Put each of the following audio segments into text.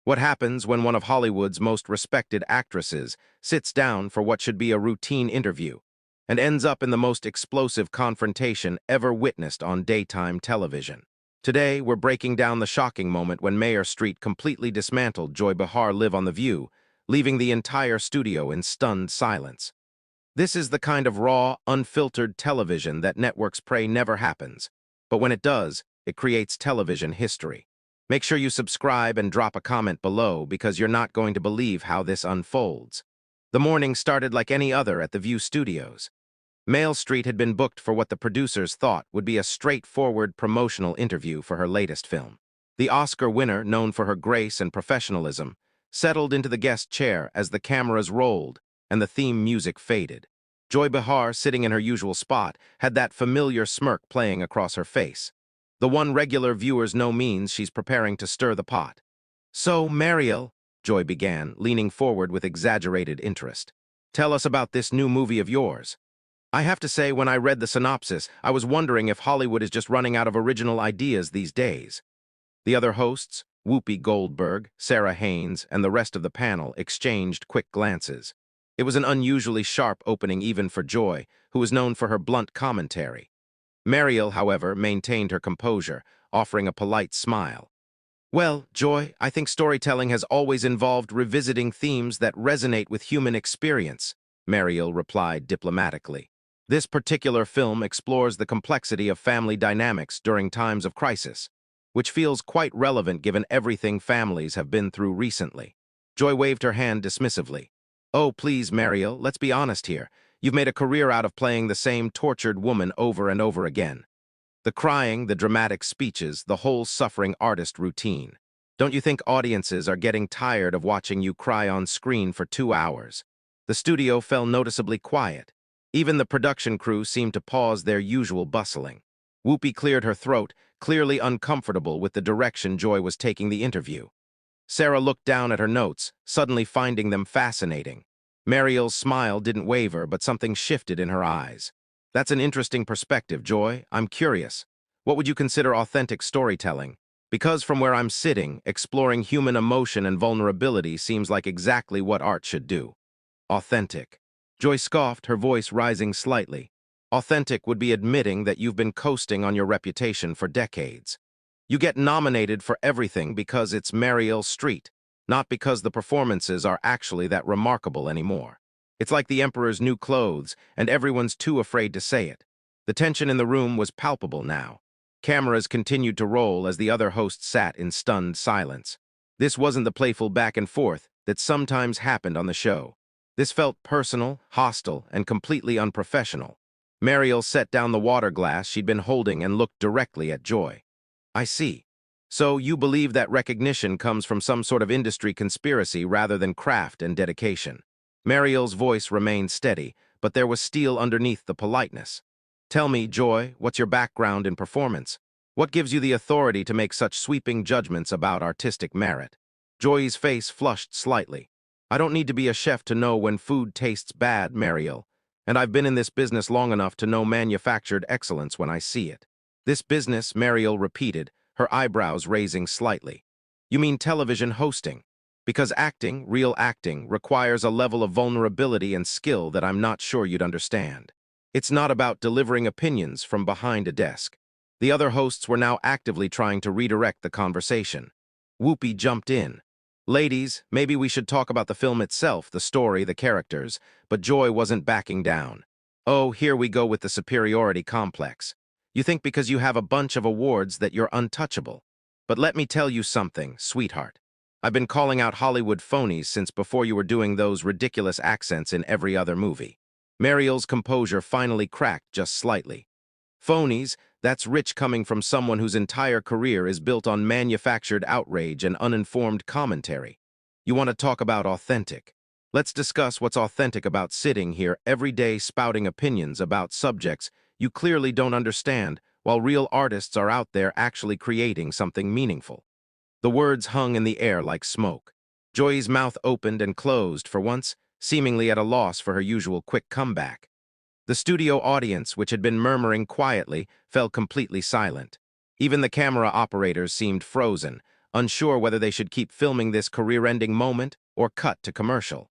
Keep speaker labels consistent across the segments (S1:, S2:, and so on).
S1: What happens when one of Hollywood's most respected actresses sits down for what should be a routine interview and ends up in the most explosive confrontation ever witnessed on daytime television? Today, we're breaking down the shocking moment when Meryl Streep completely dismantled Joy Behar live on The View, leaving the entire studio in stunned silence. This is the kind of raw, unfiltered television that networks pray never happens, but when it does, it creates television history. Make sure you subscribe and drop a comment below because you're not going to believe how this unfolds. The morning started like any other at the View Studios. Meryl Streep had been booked for what the producers thought would be a straightforward promotional interview for her latest film. The Oscar winner, known for her grace and professionalism, settled into the guest chair as the cameras rolled and the theme music faded. Joy Behar, sitting in her usual spot, had that familiar smirk playing across her face. The one regular viewers know means she's preparing to stir the pot. "So, Meryl," Joy began, leaning forward with exaggerated interest, "tell us about this new movie of yours. I have to say, when I read the synopsis, I was wondering if Hollywood is just running out of original ideas these days." The other hosts, Whoopi Goldberg, Sarah Haynes, and the rest of the panel exchanged quick glances. It was an unusually sharp opening even for Joy, who was known for her blunt commentary. Meryl, however, maintained her composure, offering a polite smile. "Well, Joy, I think storytelling has always involved revisiting themes that resonate with human experience," Meryl replied diplomatically. "This particular film explores the complexity of family dynamics during times of crisis, which feels quite relevant given everything families have been through recently." Joy waved her hand dismissively. "Oh, please, Meryl, let's be honest here. You've made a career out of playing the same tortured woman over and over again. The crying, the dramatic speeches, the whole suffering artist routine. Don't you think audiences are getting tired of watching you cry on screen for 2 hours?" The studio fell noticeably quiet. Even the production crew seemed to pause their usual bustling. Whoopi cleared her throat, clearly uncomfortable with the direction Joy was taking the interview. Sarah looked down at her notes, suddenly finding them fascinating. Meryl's smile didn't waver, but something shifted in her eyes. "That's an interesting perspective, Joy. I'm curious. What would you consider authentic storytelling? Because from where I'm sitting, exploring human emotion and vulnerability seems like exactly what art should do." "Authentic." Joy scoffed, her voice rising slightly. "Authentic would be admitting that you've been coasting on your reputation for decades. You get nominated for everything because it's Meryl Streep, not because the performances are actually that remarkable anymore. It's like the emperor's new clothes, and everyone's too afraid to say it." The tension in the room was palpable now. Cameras continued to roll as the other hosts sat in stunned silence. This wasn't the playful back and forth that sometimes happened on the show. This felt personal, hostile, and completely unprofessional. Meryl set down the water glass she'd been holding and looked directly at Joy. "I see. So you believe that recognition comes from some sort of industry conspiracy rather than craft and dedication." Meryl's voice remained steady, but there was steel underneath the politeness. "Tell me, Joy, what's your background in performance? What gives you the authority to make such sweeping judgments about artistic merit?" Joy's face flushed slightly. "I don't need to be a chef to know when food tastes bad, Meryl, and I've been in this business long enough to know manufactured excellence when I see it." "This business," Meryl repeated, her eyebrows raising slightly. "You mean television hosting? Because acting, real acting, requires a level of vulnerability and skill that I'm not sure you'd understand. It's not about delivering opinions from behind a desk." The other hosts were now actively trying to redirect the conversation. Whoopi jumped in. "Ladies, maybe we should talk about the film itself, the story, the characters," but Joy wasn't backing down. "Oh, here we go with the superiority complex. You think because you have a bunch of awards that you're untouchable. But let me tell you something, sweetheart. I've been calling out Hollywood phonies since before you were doing those ridiculous accents in every other movie." Meryl's composure finally cracked just slightly. "Phonies, that's rich coming from someone whose entire career is built on manufactured outrage and uninformed commentary. You want to talk about authentic? Let's discuss what's authentic about sitting here every day spouting opinions about subjects you clearly don't understand, while real artists are out there actually creating something meaningful." The words hung in the air like smoke. Joy's mouth opened and closed for once, seemingly at a loss for her usual quick comeback. The studio audience, which had been murmuring quietly, fell completely silent. Even the camera operators seemed frozen, unsure whether they should keep filming this career-ending moment or cut to commercial.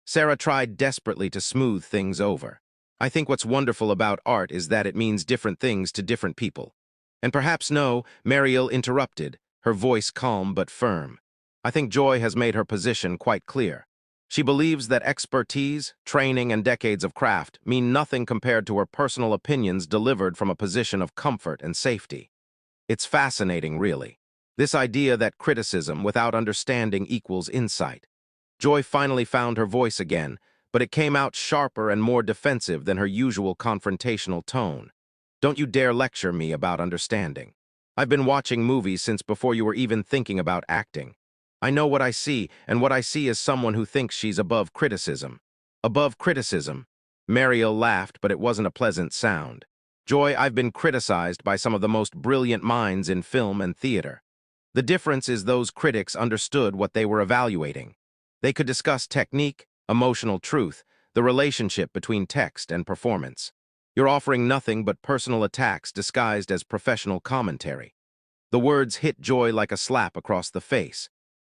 S1: Sarah tried desperately to smooth things over. I think what's wonderful about art is that it means different things to different people. And perhaps no, Meryl interrupted, her voice calm but firm. I think Joy has made her position quite clear. She believes that expertise, training, and decades of craft mean nothing compared to her personal opinions delivered from a position of comfort and safety. It's fascinating, really. This idea that criticism without understanding equals insight. Joy finally found her voice again, but it came out sharper and more defensive than her usual confrontational tone. Don't you dare lecture me about understanding. I've been watching movies since before you were even thinking about acting. I know what I see, and what I see is someone who thinks she's above criticism. Above criticism? Meryl laughed, but it wasn't a pleasant sound. Joy, I've been criticized by some of the most brilliant minds in film and theater. The difference is those critics understood what they were evaluating. They could discuss technique, emotional truth, the relationship between text and performance. You're offering nothing but personal attacks disguised as professional commentary. The words hit Joy like a slap across the face.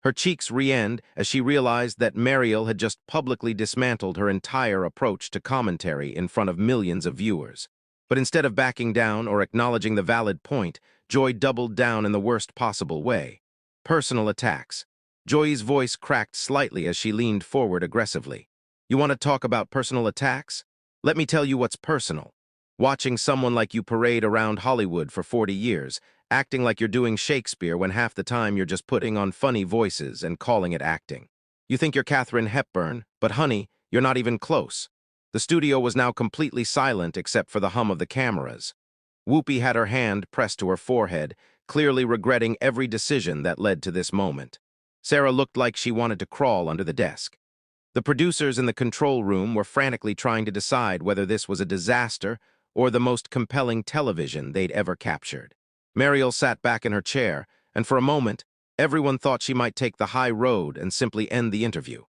S1: Her cheeks re-ended as she realized that Meryl had just publicly dismantled her entire approach to commentary in front of millions of viewers. But instead of backing down or acknowledging the valid point, Joy doubled down in the worst possible way. Personal attacks. Joy's voice cracked slightly as she leaned forward aggressively. You want to talk about personal attacks? Let me tell you what's personal. Watching someone like you parade around Hollywood for 40 years, acting like you're doing Shakespeare when half the time you're just putting on funny voices and calling it acting. You think you're Katharine Hepburn, but honey, you're not even close. The studio was now completely silent except for the hum of the cameras. Whoopi had her hand pressed to her forehead, clearly regretting every decision that led to this moment. Sarah looked like she wanted to crawl under the desk. The producers in the control room were frantically trying to decide whether this was a disaster or the most compelling television they'd ever captured. Meryl sat back in her chair, and for a moment, everyone thought she might take the high road and simply end the interview.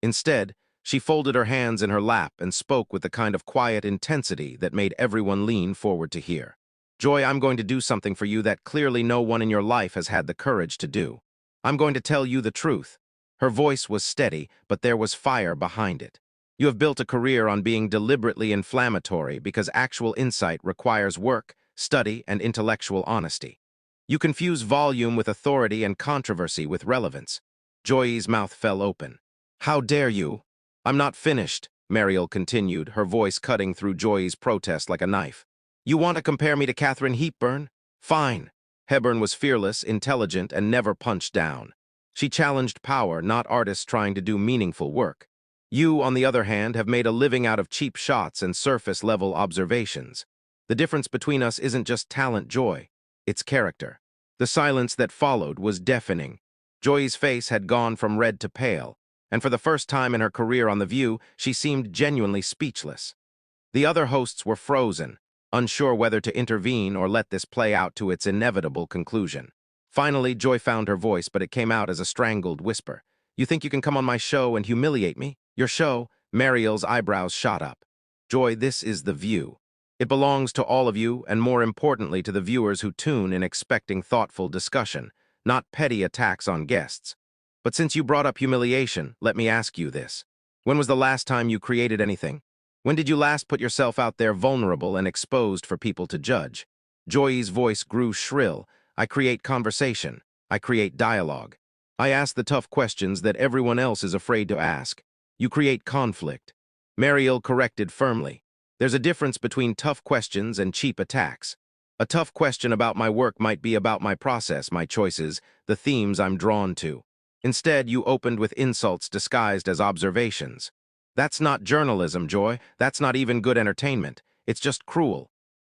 S1: Instead, she folded her hands in her lap and spoke with the kind of quiet intensity that made everyone lean forward to hear. Joy, I'm going to do something for you that clearly no one in your life has had the courage to do. I'm going to tell you the truth. Her voice was steady, but there was fire behind it. You have built a career on being deliberately inflammatory because actual insight requires work, study, and intellectual honesty. You confuse volume with authority and controversy with relevance. Joy's mouth fell open. How dare you? I'm not finished, Meryl continued, her voice cutting through Joy's protest like a knife. You want to compare me to Katharine Hepburn? Fine. Hepburn was fearless, intelligent, and never punched down. She challenged power, not artists trying to do meaningful work. You, on the other hand, have made a living out of cheap shots and surface-level observations. The difference between us isn't just talent, Joy. It's character. The silence that followed was deafening. Joy's face had gone from red to pale, and for the first time in her career on The View, she seemed genuinely speechless. The other hosts were frozen, unsure whether to intervene or let this play out to its inevitable conclusion. Finally, Joy found her voice, but it came out as a strangled whisper. You think you can come on my show and humiliate me? Your show? Meryl's eyebrows shot up. Joy, this is The View. It belongs to all of you, and more importantly to the viewers who tune in expecting thoughtful discussion, not petty attacks on guests. But since you brought up humiliation, let me ask you this. When was the last time you created anything? When did you last put yourself out there vulnerable and exposed for people to judge? Joy's voice grew shrill. I create conversation. I create dialogue. I ask the tough questions that everyone else is afraid to ask. You create conflict. Meryl corrected firmly. There's a difference between tough questions and cheap attacks. A tough question about my work might be about my process, my choices, the themes I'm drawn to. Instead, you opened with insults disguised as observations. That's not journalism, Joy. That's not even good entertainment. It's just cruel.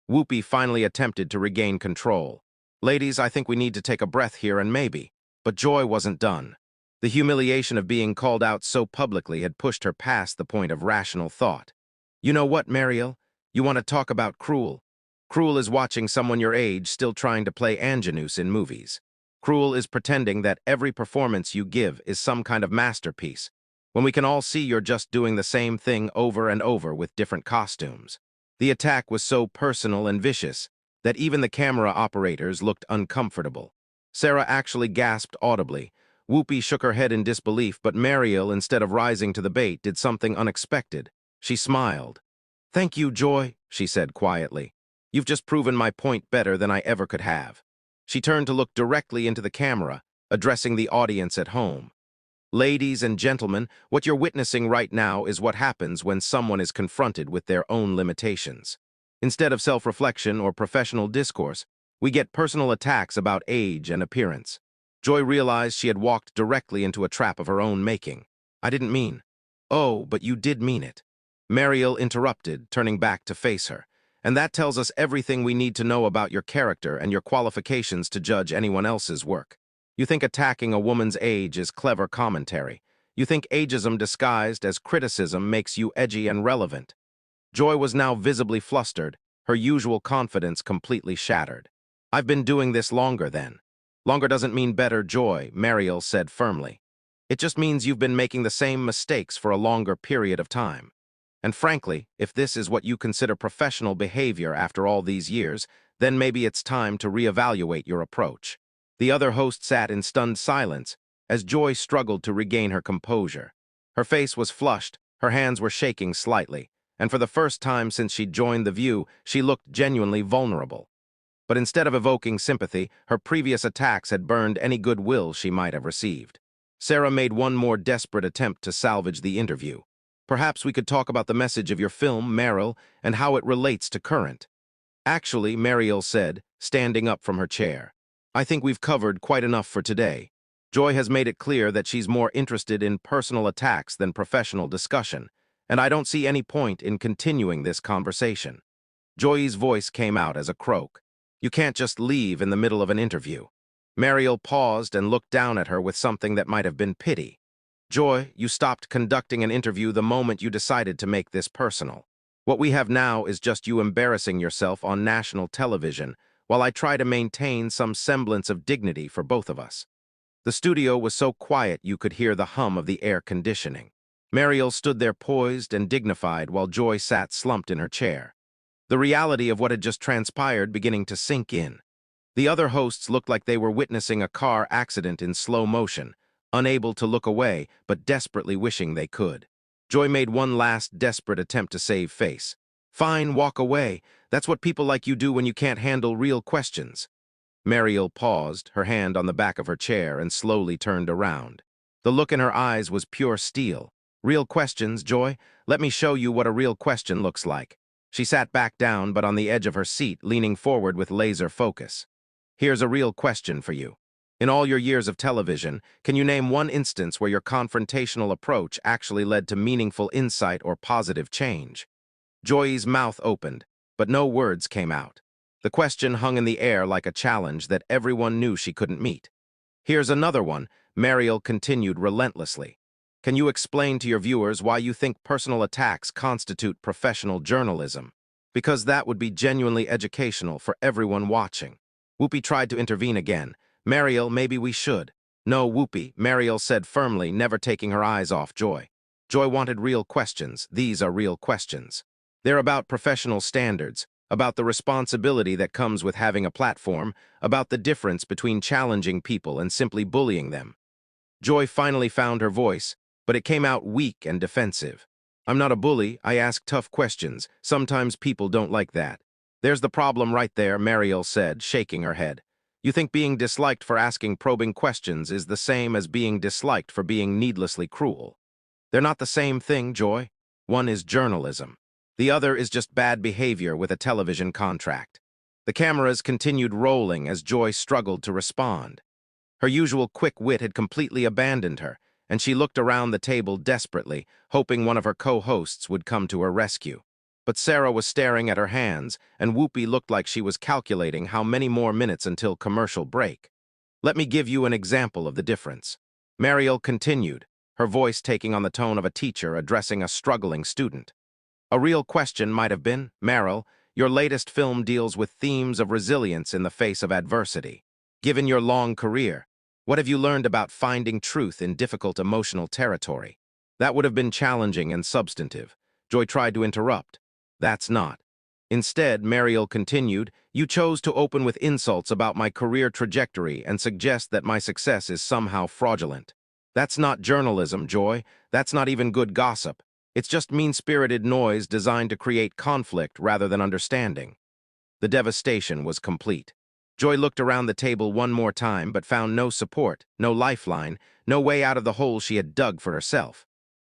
S1: Whoopi finally attempted to regain control. Ladies, I think we need to take a breath here and maybe. But Joy wasn't done. The humiliation of being called out so publicly had pushed her past the point of rational thought. You know what, Meryl? You want to talk about cruel? Cruel is watching someone your age still trying to play Anjanus in movies. Cruel is pretending that every performance you give is some kind of masterpiece, when we can all see you're just doing the same thing over and over with different costumes. The attack was so personal and vicious that even the camera operators looked uncomfortable. Sarah actually gasped audibly. Whoopi shook her head in disbelief, but Meryl, instead of rising to the bait, did something unexpected. She smiled. "Thank you, Joy," she said quietly. "You've just proven my point better than I ever could have." She turned to look directly into the camera, addressing the audience at home. "Ladies and gentlemen, what you're witnessing right now is what happens when someone is confronted with their own limitations. Instead of self-reflection or professional discourse, we get personal attacks about age and appearance." Joy realized she had walked directly into a trap of her own making. "I didn't mean." "Oh, but you did mean it." Meryl interrupted, turning back to face her. "And that tells us everything we need to know about your character and your qualifications to judge anyone else's work. You think attacking a woman's age is clever commentary. You think ageism disguised as criticism makes you edgy and relevant." Joy was now visibly flustered, her usual confidence completely shattered. "I've been doing this longer then." "Longer doesn't mean better, Joy," Meryl said firmly. "It just means you've been making the same mistakes for a longer period of time. And frankly, if this is what you consider professional behavior after all these years, then maybe it's time to reevaluate your approach." The other host sat in stunned silence as Joy struggled to regain her composure. Her face was flushed, her hands were shaking slightly, and for the first time since she'd joined The View, she looked genuinely vulnerable. But instead of evoking sympathy, her previous attacks had burned any goodwill she might have received. Sarah made one more desperate attempt to salvage the interview. "Perhaps we could talk about the message of your film, Meryl, and how it relates to current." "Actually," Meryl said, standing up from her chair, "I think we've covered quite enough for today. Joy has made it clear that she's more interested in personal attacks than professional discussion, and I don't see any point in continuing this conversation." Joy's voice came out as a croak. "You can't just leave in the middle of an interview." Meryl paused and looked down at her with something that might have been pity. "Joy, you stopped conducting an interview the moment you decided to make this personal. What we have now is just you embarrassing yourself on national television while I try to maintain some semblance of dignity for both of us." The studio was so quiet you could hear the hum of the air conditioning. Meryl stood there poised and dignified while Joy sat slumped in her chair, the reality of what had just transpired beginning to sink in. The other hosts looked like they were witnessing a car accident in slow motion, unable to look away, but desperately wishing they could. Joy made one last desperate attempt to save face. "Fine, walk away. That's what people like you do when you can't handle real questions." Meryl paused, her hand on the back of her chair, and slowly turned around. The look in her eyes was pure steel. "Real questions, Joy? Let me show you what a real question looks like." She sat back down, but on the edge of her seat, leaning forward with laser focus. "Here's a real question for you. In all your years of television, can you name one instance where your confrontational approach actually led to meaningful insight or positive change?" Joy's mouth opened, but no words came out. The question hung in the air like a challenge that everyone knew she couldn't meet. "Here's another one," Meryl continued relentlessly. "Can you explain to your viewers why you think personal attacks constitute professional journalism? Because that would be genuinely educational for everyone watching." Whoopi tried to intervene again. "Meryl, maybe we should." "No, Whoopi," Meryl said firmly, never taking her eyes off Joy. Joy wanted real questions. These are real questions. They're about professional standards, about the responsibility that comes with having a platform, about the difference between challenging people and simply bullying them. Joy finally found her voice, but it came out weak and defensive. "I'm not a bully. I ask tough questions. Sometimes people don't like that." "There's the problem right there," Meryl said, shaking her head. "You think being disliked for asking probing questions is the same as being disliked for being needlessly cruel. They're not the same thing, Joy. One is journalism. The other is just bad behavior with a television contract." The cameras continued rolling as Joy struggled to respond. Her usual quick wit had completely abandoned her, and she looked around the table desperately, hoping one of her co-hosts would come to her rescue. But Sarah was staring at her hands, and Whoopi looked like she was calculating how many more minutes until commercial break. "Let me give you an example of the difference." Meryl continued, her voice taking on the tone of a teacher addressing a struggling student. "A real question might have been, Meryl, your latest film deals with themes of resilience in the face of adversity. Given your long career, what have you learned about finding truth in difficult emotional territory?" That would have been challenging and substantive. Joy tried to interrupt. "That's not." Instead, Meryl continued, "You chose to open with insults about my career trajectory and suggest that my success is somehow fraudulent. That's not journalism, Joy. That's not even good gossip. It's just mean-spirited noise designed to create conflict rather than understanding." The devastation was complete. Joy looked around the table one more time but found no support, no lifeline, no way out of the hole she had dug for herself.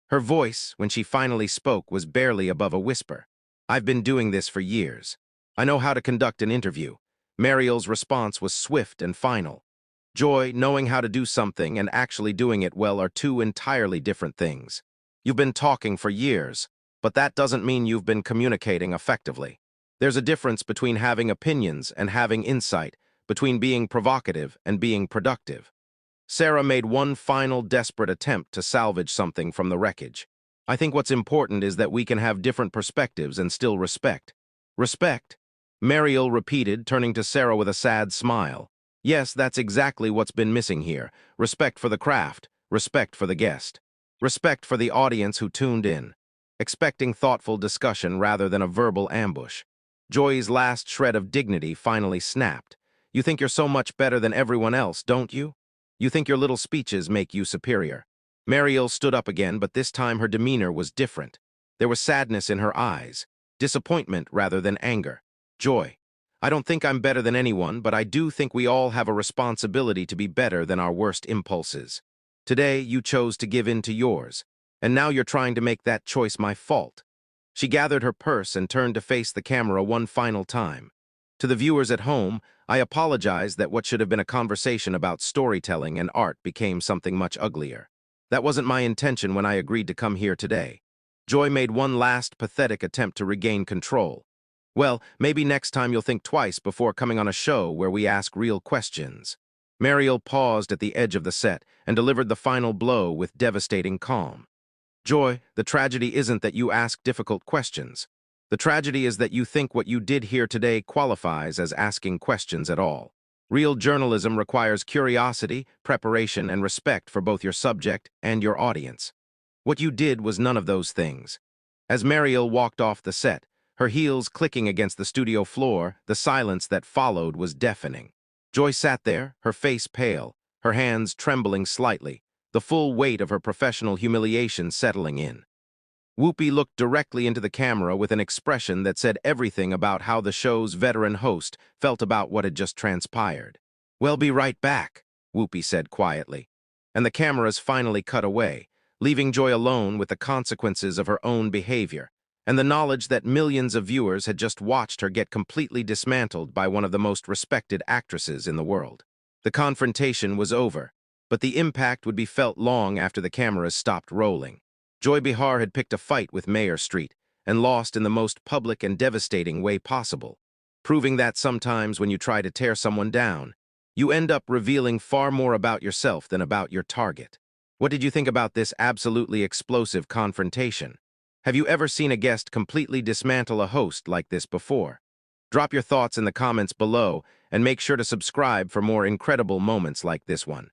S1: Her voice, when she finally spoke, was barely above a whisper. "I've been doing this for years. I know how to conduct an interview." Mariel's response was swift and final. Joy, knowing how to do something and actually doing it well are two entirely different things. You've been talking for years, but that doesn't mean you've been communicating effectively. There's a difference between having opinions and having insight, between being provocative and being productive. Sarah made one final desperate attempt to salvage something from the wreckage. "I think what's important is that we can have different perspectives and still respect." "Respect?" Mariel repeated, turning to Sarah with a sad smile. "Yes, that's exactly what's been missing here. Respect for the craft, respect for the guest, respect for the audience who tuned in, expecting thoughtful discussion rather than a verbal ambush." Joy's last shred of dignity finally snapped. "You think you're so much better than everyone else, don't you? You think your little speeches make you superior." Mariel stood up again, but this time her demeanor was different. There was sadness in her eyes, disappointment rather than anger. "Joy, I don't think I'm better than anyone, but I do think we all have a responsibility to be better than our worst impulses. Today, you chose to give in to yours, and now you're trying to make that choice my fault." She gathered her purse and turned to face the camera one final time. "To the viewers at home, I apologize that what should have been a conversation about storytelling and art became something much uglier. That wasn't my intention when I agreed to come here today." Joy made one last pathetic attempt to regain control. "Well, maybe next time you'll think twice before coming on a show where we ask real questions." Mariel paused at the edge of the set and delivered the final blow with devastating calm. "Joy, the tragedy isn't that you ask difficult questions. The tragedy is that you think what you did here today qualifies as asking questions at all. Real journalism requires curiosity, preparation, and respect for both your subject and your audience. What you did was none of those things." As Mariel walked off the set, her heels clicking against the studio floor, the silence that followed was deafening. Joy sat there, her face pale, her hands trembling slightly, the full weight of her professional humiliation settling in. Whoopi looked directly into the camera with an expression that said everything about how the show's veteran host felt about what had just transpired. "We'll be right back," Whoopi said quietly. And the cameras finally cut away, leaving Joy alone with the consequences of her own behavior, and the knowledge that millions of viewers had just watched her get completely dismantled by one of the most respected actresses in the world. The confrontation was over, but the impact would be felt long after the cameras stopped rolling. Joy Behar had picked a fight with Meryl Streep and lost in the most public and devastating way possible, proving that sometimes when you try to tear someone down, you end up revealing far more about yourself than about your target. What did you think about this absolutely explosive confrontation? Have you ever seen a guest completely dismantle a host like this before? Drop your thoughts in the comments below and make sure to subscribe for more incredible moments like this one.